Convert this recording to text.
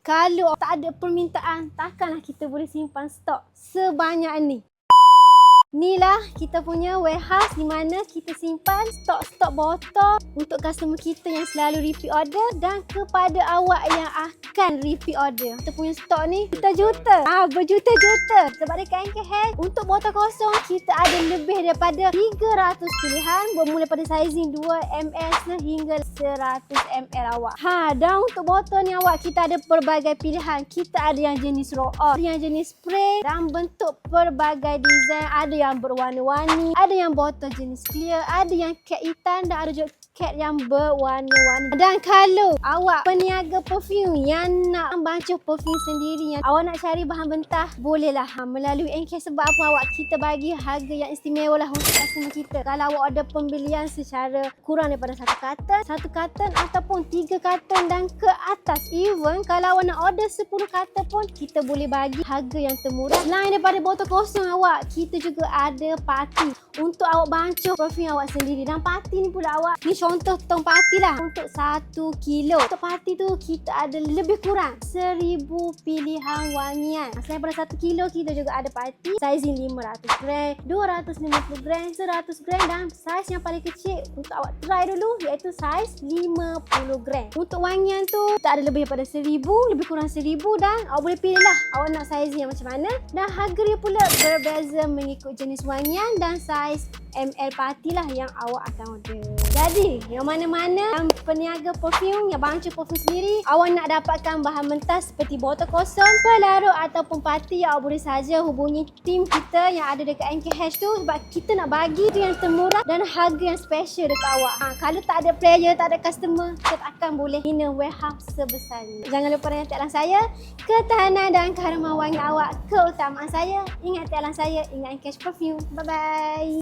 Kalau tak ada permintaan, takkanlah kita boleh simpan stok sebanyak ni. Inilah kita punya warehouse di mana kita simpan stok-stok botol untuk customer kita yang selalu repeat order dan kepada awak yang akan repeat order. Kita punya stok ni juta-juta. Berjuta-juta. Sebab dia KNK Hash, untuk botol kosong kita ada lebih daripada 300 pilihan bermula pada sizing 2ml sehingga 100ml awak. Dan untuk botol ni awak, kita ada pelbagai pilihan. Kita ada yang jenis roll on, yang jenis spray dan bentuk pelbagai design. Ada yang berwarna-warni, ada yang botol jenis clear, ada yang cat hitam dan ada juga cat yang berwarna-warni. Dan kalau awak peniaga perfume yang nak bancuh perfume sendiri, yang awak nak cari bahan mentah, bolehlah melalui NK. Sebab apa awak? Kita bagi harga yang istimewa lah untuk customer kita. Kalau awak ada pembelian secara kurang daripada satu karton ataupun 3 karton dan ke atas, even kalau awak nak order 10 karton pun kita boleh bagi harga yang termurah. Selain daripada botol kosong awak, kita juga ada parti untuk awak bancuh perfume awak sendiri. Dan parti ni pula awak, ni contoh tong parti lah. Untuk 1 kilo untuk parti tu kita ada lebih kurang 1000 pilihan wangian. Selain daripada 1 kilo, kita juga ada parti sizing 500 gram, 250 gram, 100 gram dan saiz yang paling kecil untuk awak try dulu iaitu saiz 50 gram. Untuk wangian tu kita ada lebih daripada 1000, lebih kurang 1000 dan awak boleh pilih lah awak nak sizing yang macam mana. Dan harga dia pula berbeza mengikut jenis wangian dan saiz ml parti lah yang awak akan order. Jadi yang mana-mana yang peniaga perfume, yang bancuh perfume sendiri, awak nak dapatkan bahan mentah seperti botol kosong, pelarut ataupun parti, awak boleh saja hubungi tim kita yang ada dekat NK Hash tu. Sebab kita nak bagi tu yang termurah dan harga yang special dekat awak. Kalau tak ada player, tak ada customer, kita takkan boleh bina warehouse sebesar ni. Jangan lupa dengan tagline saya, ketahanan dan keharuman wangi awak keutamaan saya. Ingat tagline saya, ingat NK Hash Perfume. Bye bye.